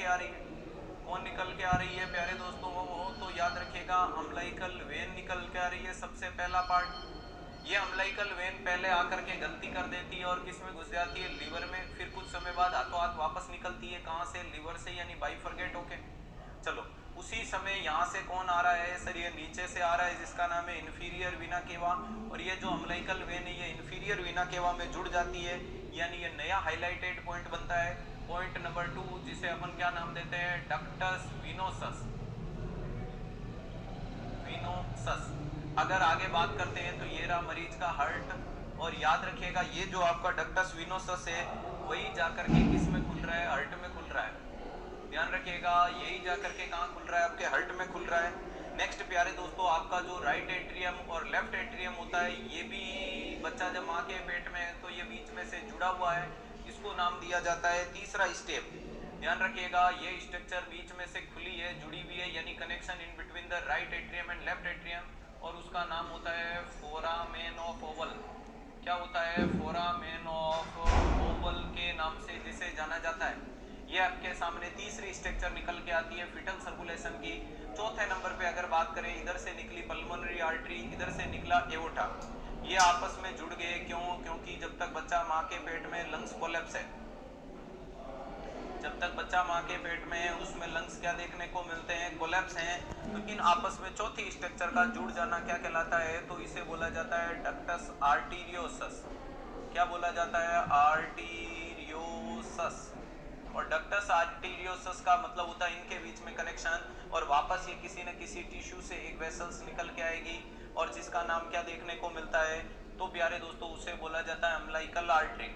आ रही है। कौन निकल के आ रही है प्यारे दोस्तों? वो तो याद रखिएगा अम्लाइकल वेन निकल के आ रही है सबसे पहला पार्ट। ये अम्लाइकल वेन पहले आकर के गलती कर देती है और किस में घुस जाती है? लीवर में। फिर कुछ समय बाद हाथों हाथ वापस निकलती है, कहाँ से? लीवर से, यानी बाइफरकेट होके। चलो, उसी समय यहाँ से कौन आ रहा है सर? ये नीचे से आ रहा है जिसका नाम है इन्फीरियर वीना केवा, और ये जो अम्लाइकल वेन है ये इन्फीरियर वीना केवा में जुड़ जाती है, यानी ये नया हाईलाइटेड पॉइंट बनता है। पॉइंट नंबर 2, जिसे अपन क्या नाम देते हैं? Ductus venosus. विनोसस। अगर आगे बात करते हैं तो ये रहा मरीज का हार्ट, और याद रखिएगा ये जो आपका डक्टस विनोसस है वही जाकर के किस में खुल रहा है? हार्ट में खुल रहा है। ध्यान रखिएगा, यही जाकर के कहाँ खुल रहा है? आपके हार्ट में खुल रहा है। नेक्स्ट प्यारे दोस्तों, आपका जो राइट एट्रियम और लेफ्ट एट्रियम होता है, ये भी बच्चा जब माँ के पेट में है तो ये बीच में से जुड़ा हुआ है। इसको नाम दिया जाता है तीसरा स्टेप। ध्यान रखिएगा, ये स्ट्रक्चर बीच में से खुली है, जुड़ी हुई है, यानी connection in between the right atrium and left atrium, और उसका नाम होता है फोरामेन ऑफ ओवल। क्या होता है? फोरामेन ऑफ ओवल के नाम से जिसे जाना जाता है। ये आपके सामने तीसरी स्ट्रक्चर निकल के आती है फिटल सर्कुलेशन की। चौथे नंबर पे अगर बात करें, इधर से निकली पल्मोनरी आर्टरी, इधर से निकला एओर्टा। ये आपस में जुड़ गए, क्यों? क्योंकि जब तक बच्चा माँ के पेट में, लंग्स कोलैप्स है। जब तक बच्चा माँ के पेट में है उसमें लंग्स क्या देखने को मिलते हैं? कोलैप्स हैं। तो इन आपस में चौथी स्ट्रक्चर का जुड़ जाना क्या कहलाता है? तो इसे बोला जाता है डक्टस आर्टीरियोसस। क्या बोला जाता है? आर्टीरियोसस। और डक्टस आर्टीरियोसस का मतलब होता है इनके बीच में कनेक्शन, और वापस ये किसी न किसी टिश्यू से एक वेसल्स निकल के आएगी, और जिसका नाम क्या देखने को मिलता है? तो प्यारे दोस्तों उसे बोला जाता है अम्लाइकल आर्टरी।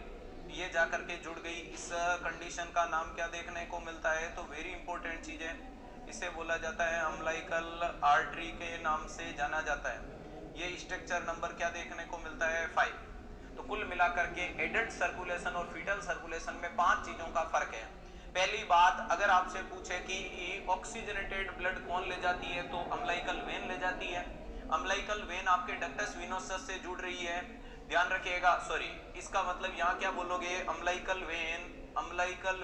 ये जाकर के जुड़ गई, इस कंडीशन का नाम क्या देखने को मिलता है? तो वेरी इंपॉर्टेंट चीज है, इसे बोला जाता है अम्लाइकल आर्टरी के नाम से जाना जाता है। ये स्ट्रक्चर नंबर क्या देखने को मिलता है? 5। तो कुल मिलाकर के एडल्ट सर्कुलेशन और फीटल सर्कुलेशन में 5 चीजों का फर्क है। पहली बात, अगर आपसे पूछे कि ऑक्सीजनेटेड ब्लड कौन ले जाती है, तो अम्लाइकल वेन ले जाती है। अम्लाइकल वेन आपके डक्टस विनोसस से जुड़ रही है। ध्यान रखिएगा, सॉरी, इसका मतलब यहाँ क्या बोलोगे? Umbilical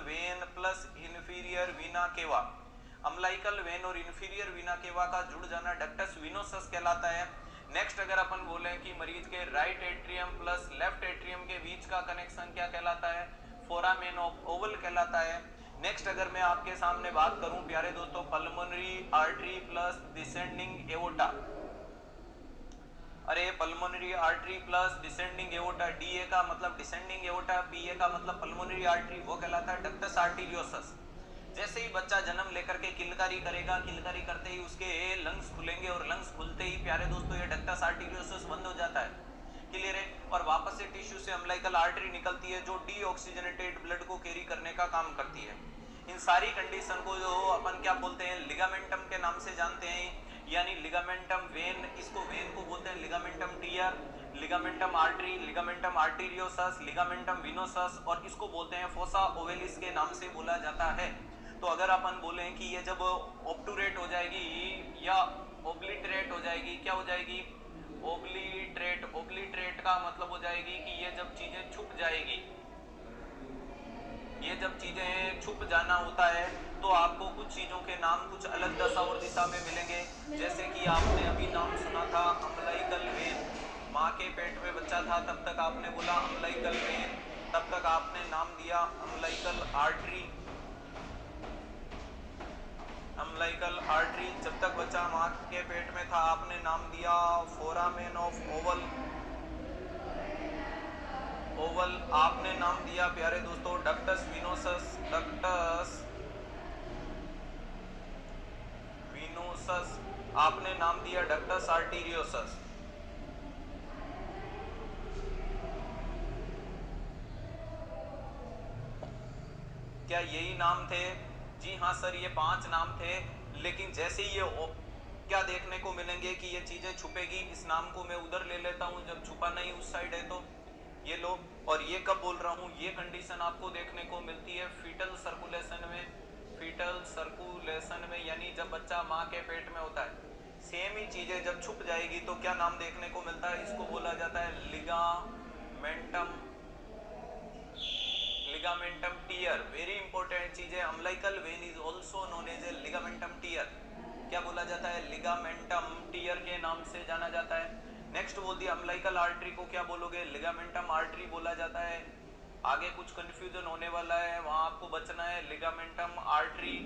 when plus inferior Veena केवा। अम्लाइकल वेन और इन्फीरियर वीना केवा का जुड़ जाना डक्टस विनोसस कहलाता है। नेक्स्ट अगर अपन बोले कि मरीज के right atrium plus left atrium के बीच का कनेक्शन क्या कहलाता है? फोरामेन ऑफ ओवल कहलाता है। नेक्स्ट अगर मैं आपके सामने बात करूं प्यारे दोस्तों, pulmonary artery plus descending aorta. अरे pulmonary artery plus descending aorta, DA का मतलब डिसेंडिंग एओर्टा, पीए का मतलब पल्मोनरी आर्टरी, वो कहलाता है डक्टस आर्टीरियोसस। जैसे ही बच्चा जन्म लेकर के किलकारी करेगा, किलकारी करते ही उसके लंग्स खुलेंगे, और लंग्स खुलते ही प्यारे दोस्तों ये डक्टस आर्टीरियोसस बंद हो जाता है। क्लियर है? और वापस से टिश्यू से अम्लाइकल आर्टरी निकलती है जो डीऑक्सीजनेटेड ब्लड को कैरी करने का काम करती है। इन सारी कंडीशन को जो अपन क्या बोलते हैं? लिगामेंटम के नाम से जानते हैं, यानी लिगामेंटम वेन, इसको वेन को बोलते हैं ligamentum teres, ligamentum artery, ligamentum arteriosus, ligamentum venosus, और इसको बोलते हैं फोसा ओवेलिस के नाम से बोला जाता है। तो अगर अपन बोले कि ये जब ऑब्टूरेट हो जाएगी या ओब्लिटरेट हो जाएगी, क्या हो जाएगी? ओब्लिटरेट। ओब्लिटरेट का मतलब हो जाएगी कि ये जब चीजें छुप जाएगी, ये जब चीजें छुप जाना होता है तो आपको कुछ चीजों के नाम कुछ अलग दशा और दिशा में मिलेंगे। जैसे कि आपने अभी नाम सुना था अम्लाइकल वेन। माँ के पेट में बच्चा था तब तक आपने बोला अम्लाइकल वेन, तब तक आपने नाम दिया अम्लाइकल आर्टरी। अम्लाइकल आर्टरी, जब तक बच्चा माँ के पेट में था आपने नाम दिया फोरामेन ऑफ ओवल। ओवल आपने नाम दिया प्यारे दोस्तों डक्टस विनोसस। डक्टस विनोसस आपने नाम दिया डक्टस आर्टीरियोसस। क्या यही नाम थे? जी हाँ सर, ये 5 नाम थे। लेकिन जैसे ये क्या देखने को मिलेंगे कि ये चीजें छुपेगी, इस नाम को मैं उधर ले लेता हूँ जब छुपा नहीं उस साइड है तो ये लो। और ये कब बोल रहा हूँ? ये कंडीशन आपको देखने को मिलती है फीटल सर्कुलेशन में। फीटल सर्कुलेशन में यानी जब बच्चा माँ के पेट में होता है। सेम ही चीजें जब छुप जाएगी तो क्या नाम देखने को मिलता है? इसको बोला जाता है ligamentum, ligamentum teres. Very important चीज है, umbilical vein is also known as a ligamentum teres. क्या बोला जाता है? लिगामेंटम टियर के नाम से जाना जाता है। नेक्स्ट बोल दिया अम्लाइकल आर्टरी को क्या बोलोगे? लिगामेंटम आर्टरी बोला जाता है। आगे कुछ कंफ्यूजन होने वाला है, वहां आपको बचना है, लिगामेंटम आर्टरी।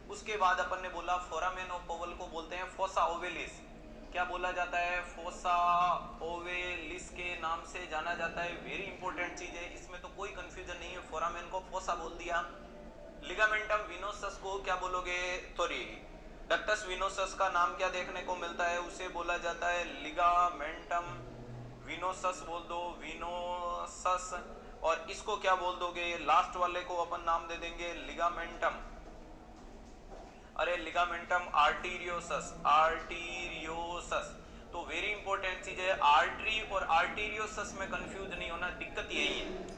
उसके बाद अपन ने बोला फोरामेन ऑफ ओवल को बोलते हैं फोसा ओवेलिस। क्या बोला जाता है? फोसा ओवेलिस के नाम से जाना जाता है। वेरी इंपॉर्टेंट चीज है, इसमें तो कोई कंफ्यूजन नहीं है, फोरामेन को फोसा बोल दिया। लिगामेंटम विनोसस को क्या बोलोगे? सॉरी, डक्टस विनोसस का नाम क्या देखने को मिलता है? उसे बोला जाता है लिगामेंटम विनोसस बोल दो, विनोसस। और इसको क्या बोल दोगे? लास्ट वाले को अपन नाम दे देंगे लिगामेंटम, अरे लिगामेंटम आर्टीरियोसस, आर्टीरियोसस। तो वेरी इंपॉर्टेंट चीज है, आर्टरी और आर्टीरियोसस में कंफ्यूज नहीं होना, दिक्कत यही है।